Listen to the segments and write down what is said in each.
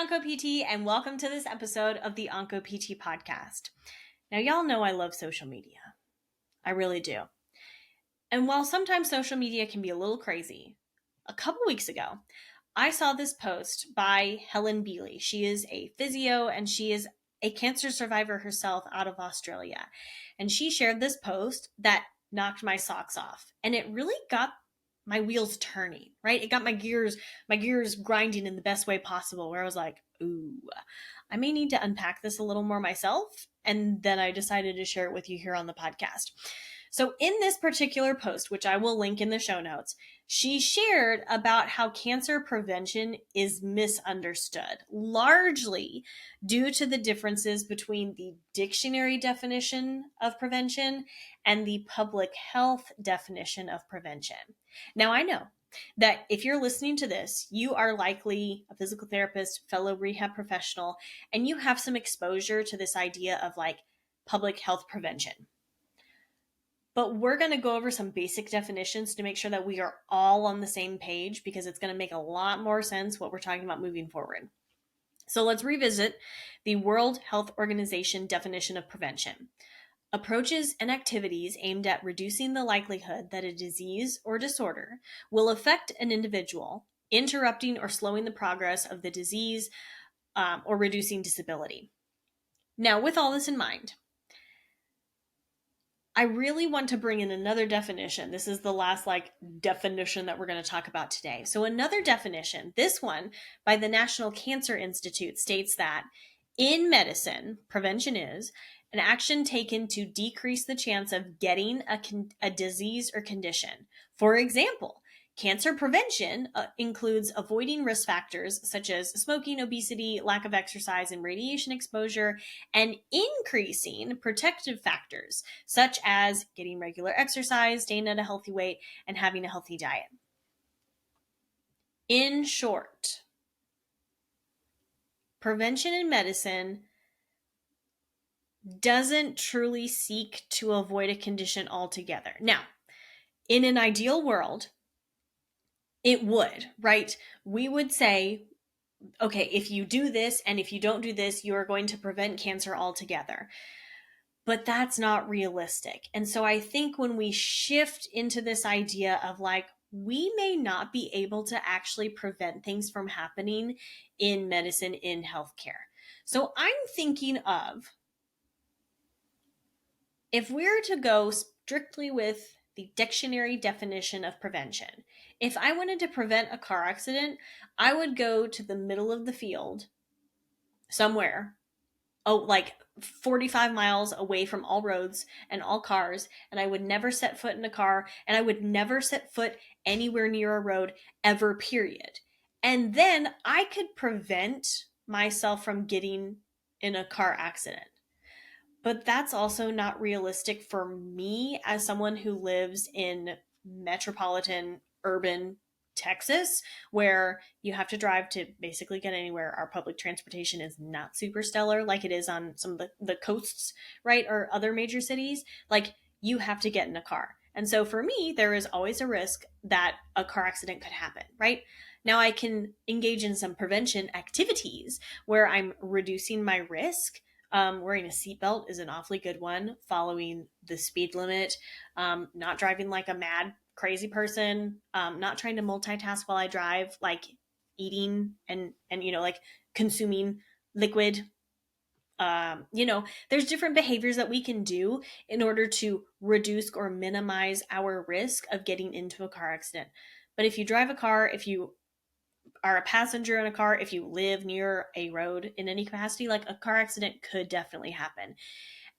OncoPT, and welcome to this episode of the OncoPT podcast. Now, y'all know I love social media. I really do. And while sometimes social media can be a little crazy, a couple weeks ago, I saw this post by Helen Bealey. She is a physio and she is a cancer survivor herself out of Australia. And she shared this post that knocked my socks off. And it really got my wheels turning, right? It got my gears grinding in the best way possible, where I was like, ooh, I may need to unpack this a little more myself. And then I decided to share it with you here on the podcast. So in this particular post, which I will link in the show notes, she shared about how cancer prevention is misunderstood, largely due to the differences between the dictionary definition of prevention and the public health definition of prevention. Now, I know that if you're listening to this, you are likely a physical therapist, fellow rehab professional, and you have some exposure to this idea of like public health prevention. But we're going to go over some basic definitions to make sure that we are all on the same page, because it's going to make a lot more sense what we're talking about moving forward. So let's revisit the World Health Organization definition of prevention. Approaches and activities aimed at reducing the likelihood that a disease or disorder will affect an individual, interrupting or slowing the progress of the disease, or reducing disability. Now, with all this in mind, I really want to bring in another definition. This is the last definition that we're going to talk about today. So another definition, this one by the National Cancer Institute, states that in medicine, prevention is an action taken to decrease the chance of getting a disease or condition. For example, cancer prevention includes avoiding risk factors such as smoking, obesity, lack of exercise, and radiation exposure, and increasing protective factors such as getting regular exercise, staying at a healthy weight, and having a healthy diet. In short, prevention in medicine doesn't truly seek to avoid a condition altogether. Now, in an ideal world, it would, right? We would say, okay, if you do this and if you don't do this, you are going to prevent cancer altogether. But that's not realistic. And so I think when we shift into this idea of we may not be able to actually prevent things from happening in medicine, in healthcare. So I'm thinking of, if we're to go strictly with the dictionary definition of prevention, if I wanted to prevent a car accident, I would go to the middle of the field somewhere, 45 miles away from all roads and all cars, and I would never set foot in a car, and I would never set foot anywhere near a road ever, period. And then I could prevent myself from getting in a car accident. But that's also not realistic for me as someone who lives in metropolitan urban Texas, where you have to drive to basically get anywhere. Our public transportation is not super stellar like it is on some of the coasts, right? Or other major cities. You have to get in a car. And so for me, there is always a risk that a car accident could happen, right? Now I can engage in some prevention activities where I'm reducing my risk. Wearing a seatbelt is an awfully good one. Following the speed limit, not driving like a mad, crazy person, not trying to multitask while I drive, like eating and consuming liquid. There's different behaviors that we can do in order to reduce or minimize our risk of getting into a car accident. But if you drive a car, if you are a passenger in a car, if you live near a road in any capacity, a car accident could definitely happen.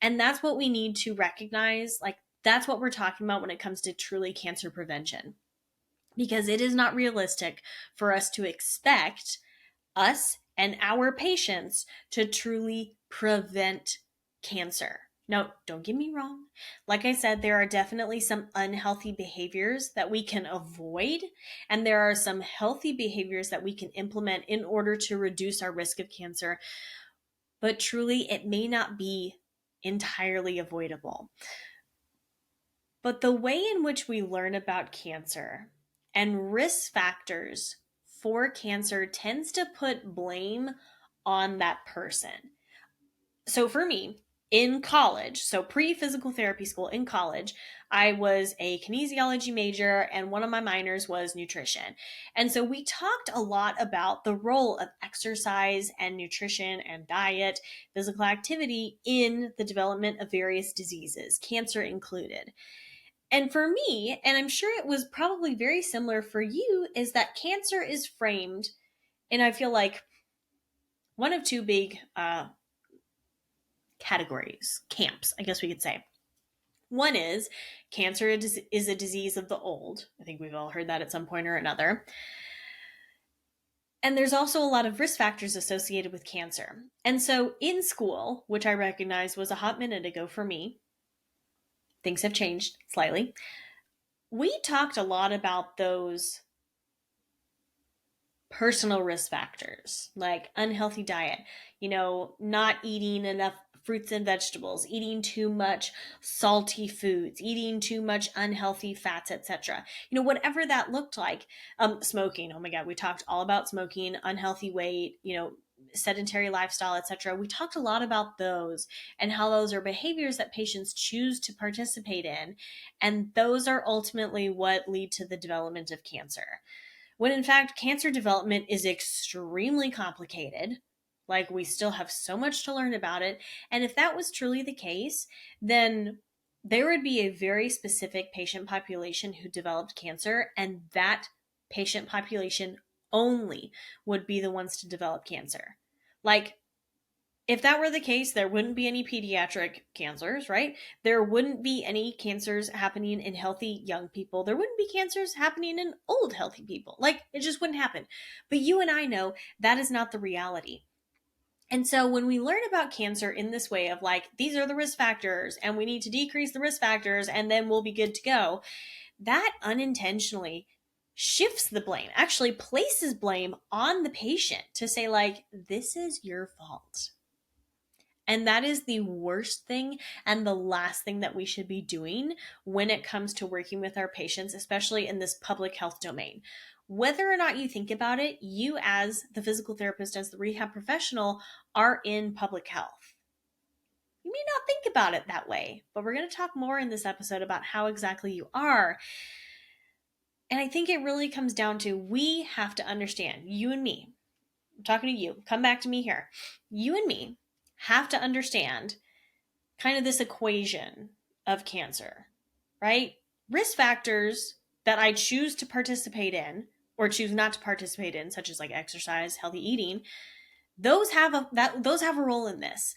And that's what we need to recognize. That's what we're talking about when it comes to truly cancer prevention, because it is not realistic for us to expect us and our patients to truly prevent cancer. Now, don't get me wrong. Like I said, there are definitely some unhealthy behaviors that we can avoid, and there are some healthy behaviors that we can implement in order to reduce our risk of cancer. But truly, it may not be entirely avoidable. But the way in which we learn about cancer and risk factors for cancer tends to put blame on that person. So for me, in college, so pre-physical therapy school in college, I was a kinesiology major and one of my minors was nutrition. And so we talked a lot about the role of exercise and nutrition and diet, physical activity in the development of various diseases, cancer included. And for me, and I'm sure it was probably very similar for you, is that cancer is framed, and I feel like one of two big categories, camps, I guess we could say. One is cancer is a disease of the old. I think we've all heard that at some point or another. And there's also a lot of risk factors associated with cancer. And so in school, which I recognize was a hot minute ago for me, things have changed slightly. We talked a lot about those personal risk factors like unhealthy diet, not eating enough fruits and vegetables, eating too much salty foods, eating too much unhealthy fats, etc. Whatever that looked like. Smoking, oh my God, we talked all about smoking, unhealthy weight, sedentary lifestyle, etc. We talked a lot about those and how those are behaviors that patients choose to participate in, and those are ultimately what lead to the development of cancer. When in fact, cancer development is extremely complicated. Like, we still have so much to learn about it. And if that was truly the case, then there would be a very specific patient population who developed cancer, and that patient population only would be the ones to develop cancer. Like, if that were the case, there wouldn't be any pediatric cancers, right? There wouldn't be any cancers happening in healthy young people. There wouldn't be cancers happening in old healthy people. Like, it just wouldn't happen. But you and I know that is not the reality. And so when we learn about cancer in this way of like, these are the risk factors and we need to decrease the risk factors and then we'll be good to go, that unintentionally shifts the blame, actually places blame on the patient to say like, this is your fault. And that is the worst thing and the last thing that we should be doing when it comes to working with our patients, especially in this public health domain. Whether or not you think about it, you as the physical therapist, as the rehab professional, are in public health. You may not think about it that way, but we're going to talk more in this episode about how exactly you are. And I think it really comes down to, we have to understand, you and me, I'm talking to you, come back to me here. You and me have to understand kind of this equation of cancer, right? Risk factors that I choose to participate in or choose not to participate in, such as like exercise, healthy eating, those have a role in this.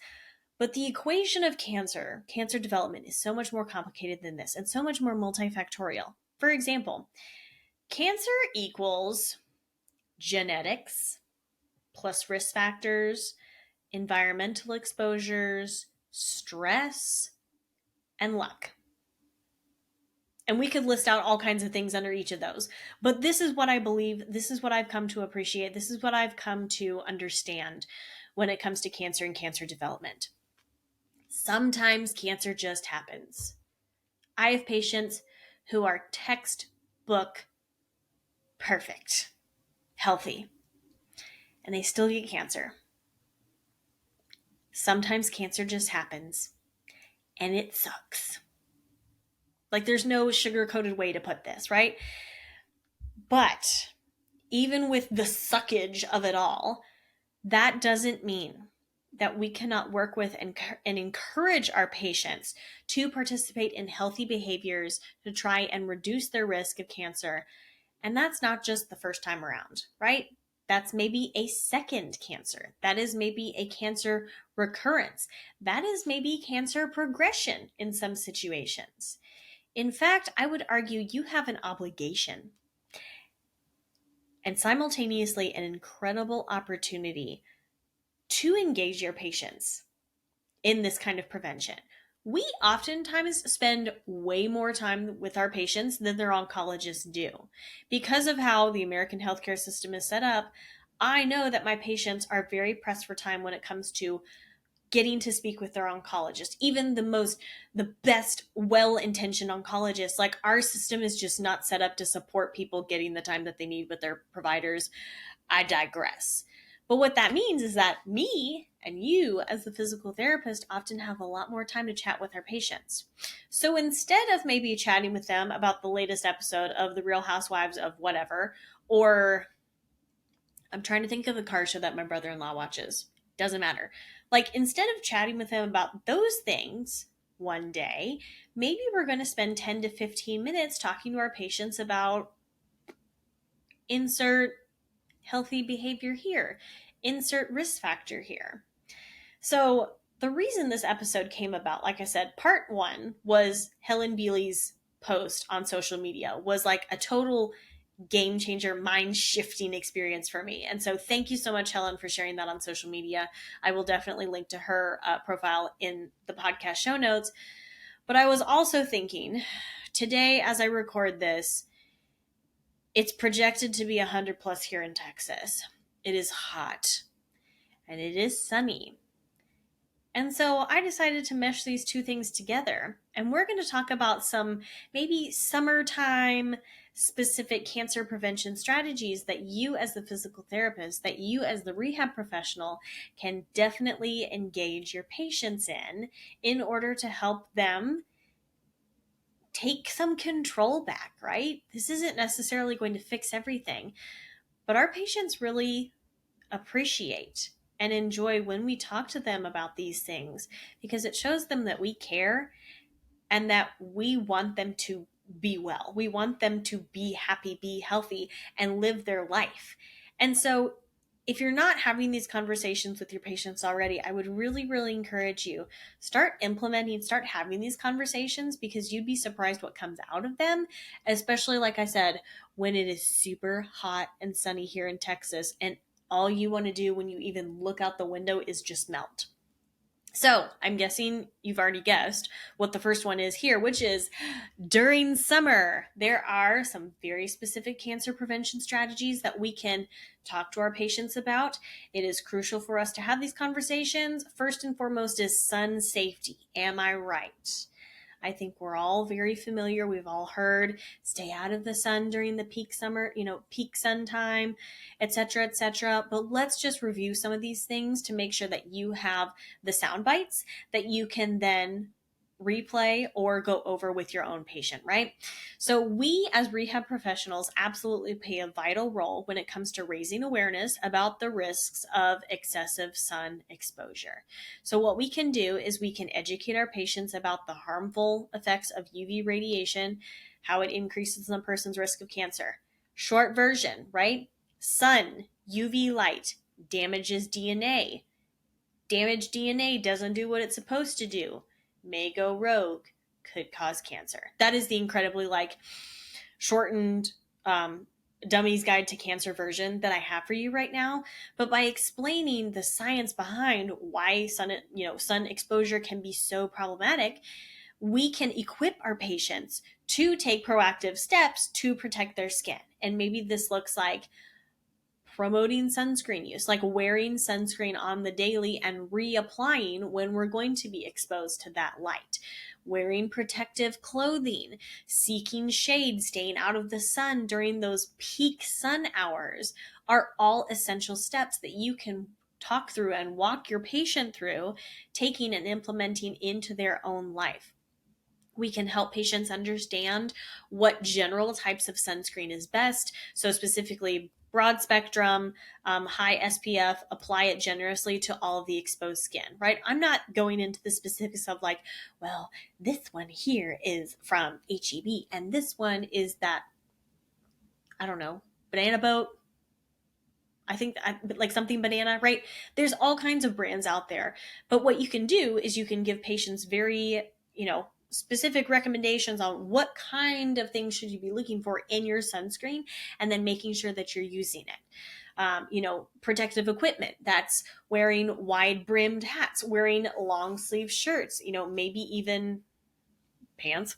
But the equation of cancer development is so much more complicated than this and so much more multifactorial. For example, cancer equals genetics plus risk factors, environmental exposures, stress, and luck. And we could list out all kinds of things under each of those. But this is what I believe. This is what I've come to appreciate. This is what I've come to understand when it comes to cancer and cancer development. Sometimes cancer just happens. I have patients who are textbook perfect, healthy, and they still get cancer. Sometimes cancer just happens, and it sucks. Like, there's no sugar-coated way to put this, right? But even with the suckage of it all, that doesn't mean that we cannot work with and encourage our patients to participate in healthy behaviors to try and reduce their risk of cancer. And that's not just the first time around, right? That's maybe a second cancer. That is maybe a cancer recurrence. That is maybe cancer progression in some situations. In fact, I would argue you have an obligation and simultaneously an incredible opportunity to engage your patients in this kind of prevention. We oftentimes spend way more time with our patients than their oncologists do. Because of how the American healthcare system is set up, I know that my patients are very pressed for time when it comes to getting to speak with their oncologist, even the best well-intentioned oncologists. Like, our system is just not set up to support people getting the time that they need with their providers. I digress. But what that means is that me and you, as the physical therapist, often have a lot more time to chat with our patients. So instead of maybe chatting with them about the latest episode of The Real Housewives of whatever, or I'm trying to think of the car show that my brother-in-law watches. Doesn't matter. Like, instead of chatting with him about those things one day, maybe we're going to spend 10 to 15 minutes talking to our patients about insert healthy behavior here, insert risk factor here. So the reason this episode came about, like I said, part one was Helen Bealey's post on social media was like a total game changer, mind shifting experience for me. And so thank you so much, Helen, for sharing that on social media. I will definitely link to her profile in the podcast show notes. But I was also thinking today, as I record this, it's projected to be 100 plus here in Texas. It is hot and it is sunny. And so I decided to mesh these two things together. And we're going to talk about some maybe summertime specific cancer prevention strategies that you as the physical therapist, that you as the rehab professional can definitely engage your patients in order to help them take some control back, right? This isn't necessarily going to fix everything, but our patients really appreciate and enjoy when we talk to them about these things, because it shows them that we care and that we want them to be well. We want them to be happy, be healthy, and live their life. And so if you're not having these conversations with your patients already, I would really, really encourage you, start implementing, start having these conversations, because you'd be surprised what comes out of them, especially, like I said, when it is super hot and sunny here in Texas, and all you want to do when you even look out the window is just melt. So I'm guessing you've already guessed what the first one is here, which is during summer. There are some very specific cancer prevention strategies that we can talk to our patients about. It is crucial for us to have these conversations. First and foremost is sun safety. Am I right? I think we're all very familiar. We've all heard stay out of the sun during the peak summer, peak sun time, et cetera, et cetera. But let's just review some of these things to make sure that you have the sound bites that you can then replay or go over with your own patient, right? So we as rehab professionals absolutely play a vital role when it comes to raising awareness about the risks of excessive sun exposure. So what we can do is we can educate our patients about the harmful effects of UV radiation, how it increases a person's risk of cancer. Short version, right? Sun, UV light damages DNA. Damaged DNA doesn't do what it's supposed to do. May go rogue, could cause cancer. That is the incredibly shortened Dummy's Guide to Cancer version that I have for you right now. But by explaining the science behind why sun exposure can be so problematic, we can equip our patients to take proactive steps to protect their skin. And maybe this looks like promoting sunscreen use, like wearing sunscreen on the daily and reapplying when we're going to be exposed to that light, wearing protective clothing, seeking shade, staying out of the sun during those peak sun hours are all essential steps that you can talk through and walk your patient through, taking and implementing into their own life. We can help patients understand what general types of sunscreen is best. So specifically broad spectrum, high SPF, apply it generously to all of the exposed skin, right? I'm not going into the specifics of this one here is from HEB and this one is that, I don't know, banana boat. I think like something banana, right? There's all kinds of brands out there. But what you can do is you can give patients very, specific recommendations on what kind of things should you be looking for in your sunscreen, and then making sure that you're using it. Protective equipment, that's wearing wide brimmed hats, wearing long sleeve shirts, maybe even pants.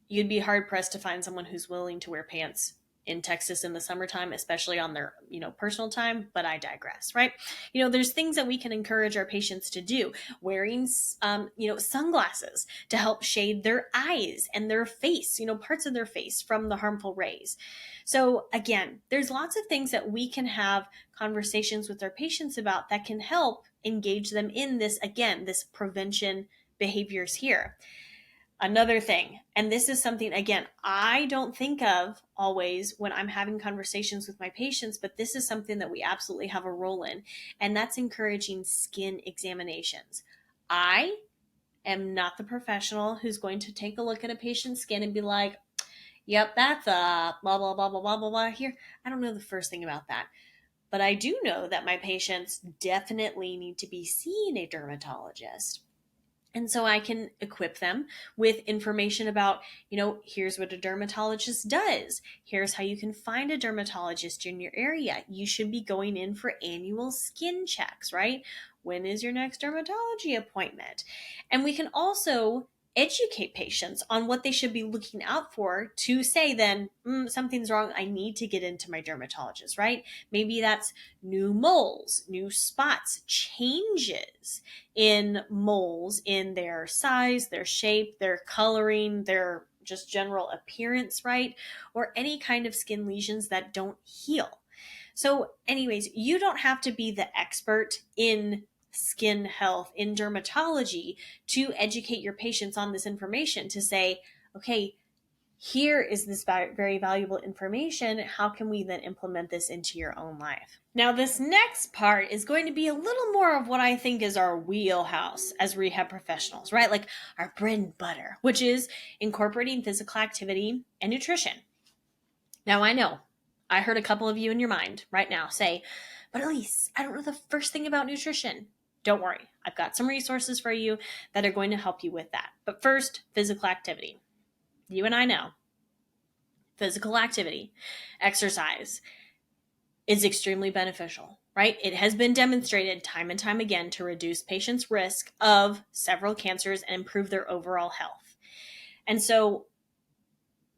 You'd be hard pressed to find someone who's willing to wear pants in Texas in the summertime, especially on their, personal time, but I digress, right? There's things that we can encourage our patients to do, wearing, sunglasses to help shade their eyes and their face, parts of their face from the harmful rays. So again, there's lots of things that we can have conversations with our patients about that can help engage them in this, again, this prevention behaviors here. Another thing, and this is something, again, I don't think of always when I'm having conversations with my patients, but this is something that we absolutely have a role in, and that's encouraging skin examinations. I am not the professional who's going to take a look at a patient's skin and be like, yep, that's a blah, blah, blah, blah, blah, blah, blah here. I don't know the first thing about that. But I do know that my patients definitely need to be seeing a dermatologist. And so I can equip them with information about, here's what a dermatologist does. Here's how you can find a dermatologist in your area. You should be going in for annual skin checks, right? When is your next dermatology appointment? And we can also educate patients on what they should be looking out for to say then, something's wrong. I need to get into my dermatologist, right? Maybe that's new moles, new spots, changes in moles in their size, their shape, their coloring, their just general appearance, right? Or any kind of skin lesions that don't heal. So anyways, you don't have to be the expert in skin health, in dermatology, to educate your patients on this information to say, okay, here is this very valuable information. How can we then implement this into your own life? Now, this next part is going to be a little more of what I think is our wheelhouse as rehab professionals, right? Like our bread and butter, which is incorporating physical activity and nutrition. Now, I know I heard a couple of you in your mind right now say, but Elise, I don't know the first thing about nutrition. Don't worry. I've got some resources for you that are going to help you with that. But first, physical activity. You and I know physical activity, exercise is extremely beneficial, right? It has been demonstrated time and time again to reduce patients' risk of several cancers and improve their overall health. And so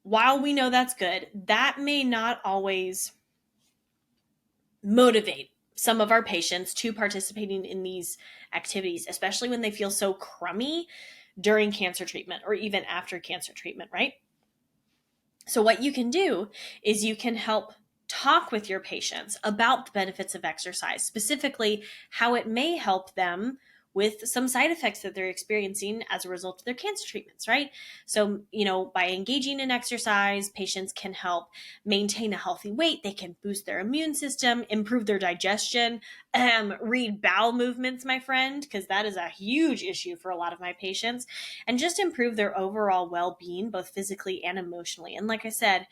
while we know that's good, that may not always motivate some of our patients to participating in these activities, especially when they feel so crummy during cancer treatment or even after cancer treatment, right? So what you can do is you can help talk with your patients about the benefits of exercise, specifically how it may help them with some side effects that they're experiencing as a result of their cancer treatments, right? So, by engaging in exercise, patients can help maintain a healthy weight. They can boost their immune system, improve their digestion, read bowel movements, my friend, because that is a huge issue for a lot of my patients, and just improve their overall well-being, both physically and emotionally. And like I said,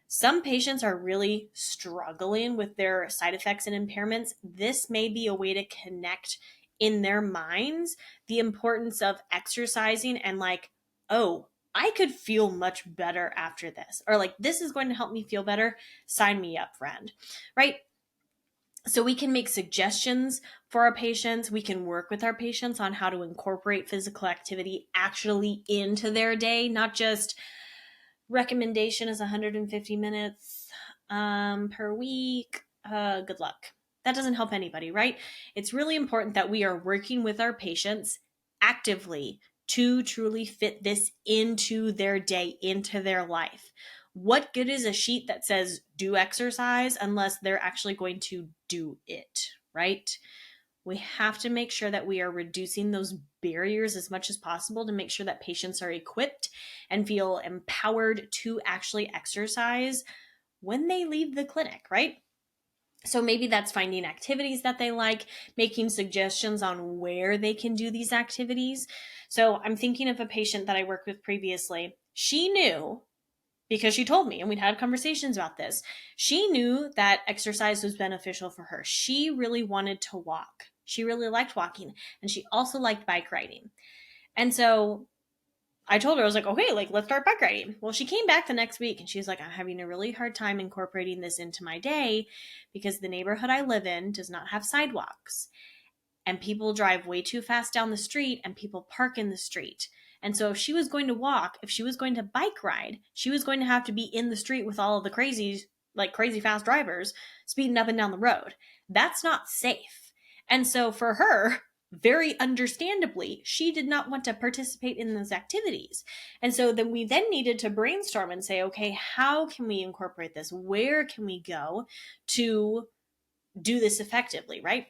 some patients are really struggling with their side effects and impairments. This may be a way to connect in their minds the importance of exercising and like, oh, I could feel much better after this, or like, this is going to help me feel better. Sign me up, friend, right? So we can make suggestions for our patients. We can work with our patients on how to incorporate physical activity actually into their day, not just recommendation is 150 minutes per week. Good luck. That doesn't help anybody, right? It's really important that we are working with our patients actively to truly fit this into their day, into their life. What good is a sheet that says do exercise unless they're actually going to do it, right? We have to make sure that we are reducing those barriers as much as possible to make sure that patients are equipped and feel empowered to actually exercise when they leave the clinic, right? So maybe that's finding activities that they like, making suggestions on where they can do these activities. So I'm thinking of a patient that I worked with previously. She knew, because she told me, and we'd had conversations about this, she knew that exercise was beneficial for her. She really wanted to walk. She really liked walking, and she also liked bike riding. And so I told her, I was like, okay, like, let's start bike riding. Well, she came back the next week and she was like, I'm having a really hard time incorporating this into my day because the neighborhood I live in does not have sidewalks. And people drive way too fast down the street and people park in the street. And so if she was going to walk, if she was going to bike ride, she was going to have to be in the street with all of the crazies like crazy fast drivers speeding up and down the road. That's not safe. And so for her, very understandably, she did not want to participate in those activities. And so then we then needed to brainstorm and say, okay, how can we incorporate this? Where can we go to do this effectively, right?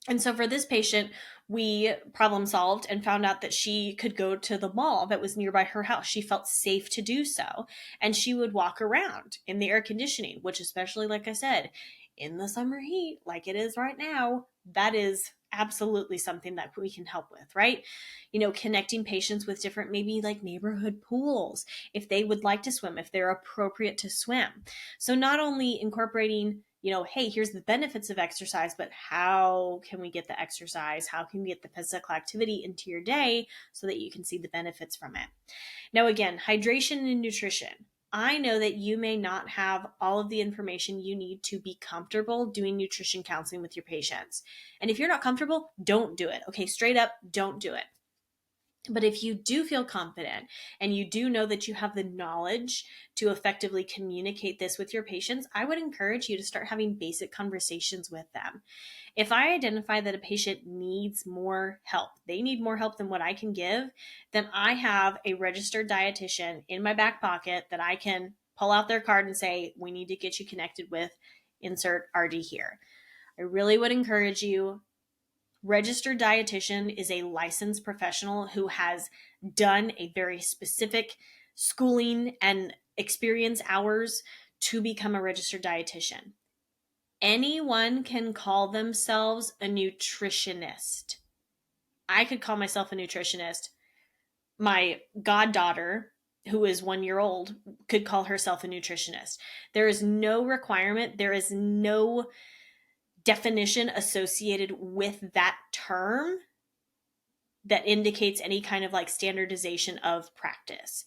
And so for this patient, we problem solved and found out that she could go to the mall that was nearby her house. She felt safe to do so. And she would walk around in the air conditioning, which, especially, like I said, in the summer heat, like it is right now, that is absolutely something that we can help with, right? Connecting patients with different, maybe like neighborhood pools, if they would like to swim, if they're appropriate to swim. So not only incorporating, hey, here's the benefits of exercise, but how can we get the exercise? How can we get the physical activity into your day so that you can see the benefits from it? Now, again, hydration and nutrition. I know that you may not have all of the information you need to be comfortable doing nutrition counseling with your patients. And if you're not comfortable, don't do it. Okay, straight up, don't do it. But if you do feel confident and you do know that you have the knowledge to effectively communicate this with your patients, I would encourage you to start having basic conversations with them. If I identify that a patient needs more help, they need more help than what I can give, then I have a registered dietitian in my back pocket that I can pull out their card and say, we need to get you connected with insert RD here. I really would encourage you. Registered dietitian is a licensed professional who has done a very specific schooling and experience hours to become a registered dietitian. Anyone can call themselves a nutritionist. I could call myself a nutritionist. My goddaughter, who is 1 year old, could call herself a nutritionist. There is no requirement. There is no definition associated with that term that indicates any kind of like standardization of practice.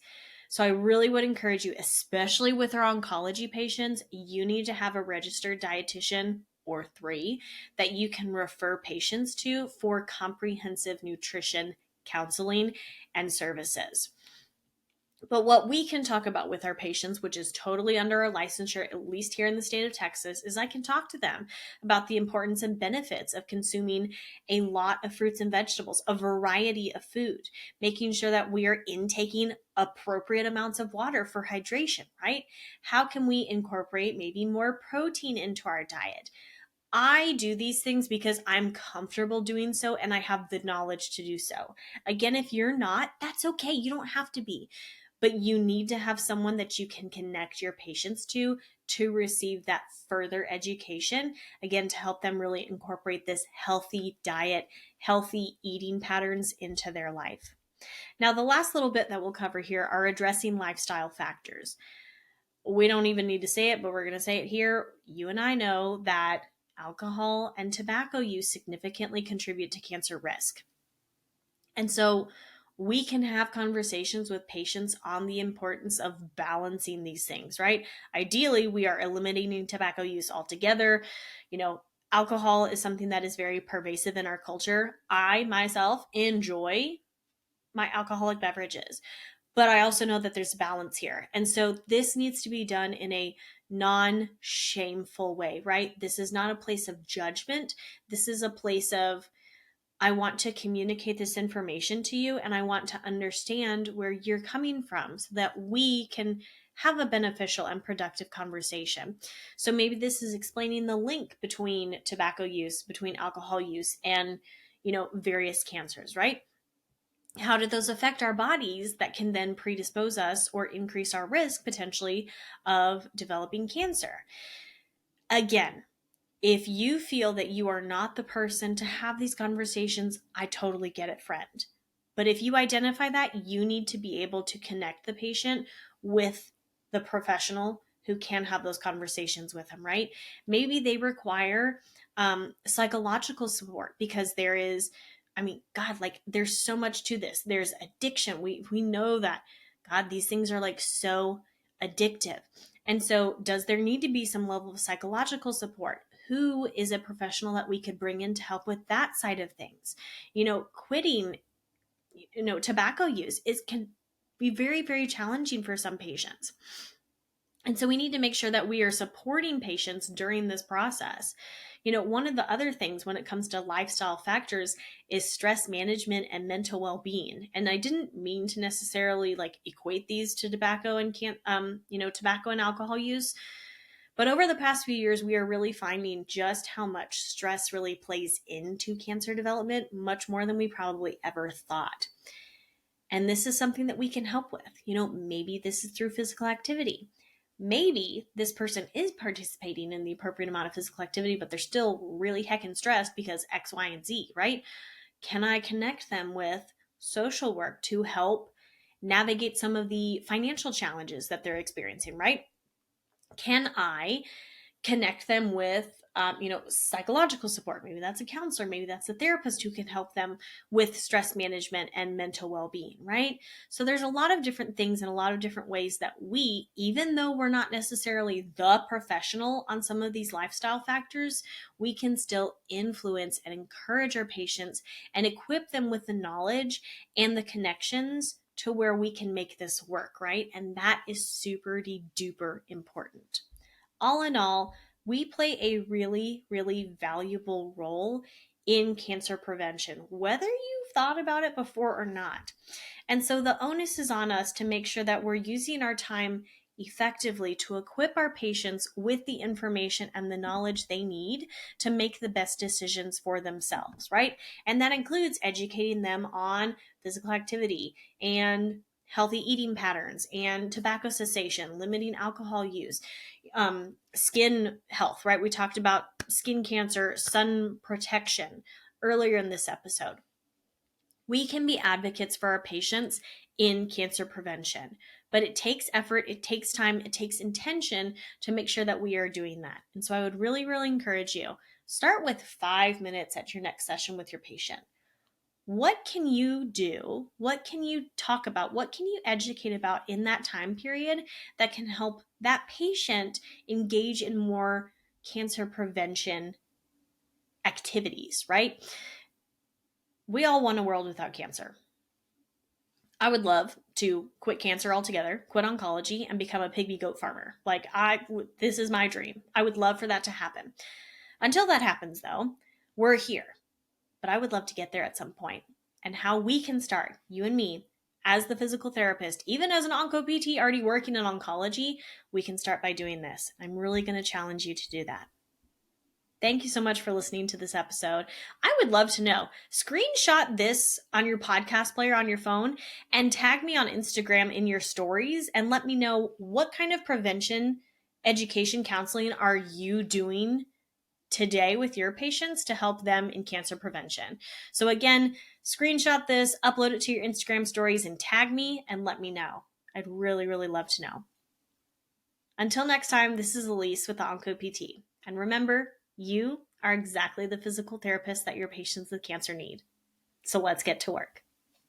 So I really would encourage you, especially with our oncology patients, you need to have a registered dietitian or 3 that you can refer patients to for comprehensive nutrition counseling and services. But what we can talk about with our patients, which is totally under our licensure, at least here in the state of Texas, is I can talk to them about the importance and benefits of consuming a lot of fruits and vegetables, a variety of food, making sure that we are intaking appropriate amounts of water for hydration, right? How can we incorporate maybe more protein into our diet? I do these things because I'm comfortable doing so and I have the knowledge to do so. Again, if you're not, that's okay. You don't have to be. But you need to have someone that you can connect your patients to receive that further education, again, to help them really incorporate this healthy diet, healthy eating patterns into their life. Now, the last little bit that we'll cover here are addressing lifestyle factors. We don't even need to say it, but we're going to say it here. You and I know that alcohol and tobacco use significantly contribute to cancer risk. And so we can have conversations with patients on the importance of balancing these things, right? Ideally, we are eliminating tobacco use altogether. Alcohol is something that is very pervasive in our culture. I myself enjoy my alcoholic beverages, but I also know that there's balance here. And so this needs to be done in a non-shameful way, right? This is not a place of judgment. This is a place of, I want to communicate this information to you and I want to understand where you're coming from so that we can have a beneficial and productive conversation. So maybe this is explaining the link between tobacco use, between alcohol use, and various cancers, right? How do those affect our bodies that can then predispose us or increase our risk potentially of developing cancer? Again, if you feel that you are not the person to have these conversations, I totally get it, friend. But if you identify that, you need to be able to connect the patient with the professional who can have those conversations with them, right? Maybe they require psychological support because there is, God, like there's so much to this. There's addiction. We know that, God, these things are like so addictive. And so does there need to be some level of psychological support? Who is a professional that we could bring in to help with that side of things? Quitting, tobacco use can be very, very challenging for some patients. And so we need to make sure that we are supporting patients during this process. One of the other things when it comes to lifestyle factors is stress management and mental well-being. And I didn't mean to necessarily equate these to tobacco and tobacco and alcohol use. But over the past few years, we are really finding just how much stress really plays into cancer development, much more than we probably ever thought. And this is something that we can help with. Maybe this is through physical activity. Maybe this person is participating in the appropriate amount of physical activity, but they're still really heckin' stressed because X, Y, and Z, right? Can I connect them with social work to help navigate some of the financial challenges that they're experiencing, right? Can I connect them with psychological support? Maybe that's a counselor, maybe that's a therapist who can help them with stress management and mental well-being, right? So there's a lot of different things and a lot of different ways that we, even though we're not necessarily the professional on some of these lifestyle factors, we can still influence and encourage our patients and equip them with the knowledge and the connections to where we can make this work, right? And that is super duper important. All in all, we play a really, really valuable role in cancer prevention, whether you've thought about it before or not. And so the onus is on us to make sure that we're using our time effectively to equip our patients with the information and the knowledge they need to make the best decisions for themselves, right? And that includes educating them on physical activity and healthy eating patterns and tobacco cessation, limiting alcohol use, skin health, right? We talked about skin cancer, sun protection earlier in this episode. We can be advocates for our patients in cancer prevention, but it takes effort, it takes time, it takes intention to make sure that we are doing that. And so I would really, really encourage you, start with 5 minutes at your next session with your patient. What can you do? What can you talk about? What can you educate about in that time period that can help that patient engage in more cancer prevention activities, right? We all want a world without cancer. I would love to quit cancer altogether, quit oncology, and become a pygmy goat farmer. This is my dream. I would love for that to happen. Until that happens, though, we're here. But I would love to get there at some point. And how we can start, you and me, as the physical therapist, even as an OncoPT already working in oncology, we can start by doing this. I'm really going to challenge you to do that. Thank you so much for listening to this episode. I would love to know. Screenshot this on your podcast player on your phone and tag me on Instagram in your stories and let me know what kind of prevention, education, counseling are you doing today with your patients to help them in cancer prevention. So again, screenshot this, upload it to your Instagram stories and tag me and let me know. I'd really, really love to know. Until next time, this is Elise with the OncoPT. And remember, you are exactly the physical therapist that your patients with cancer need. So let's get to work.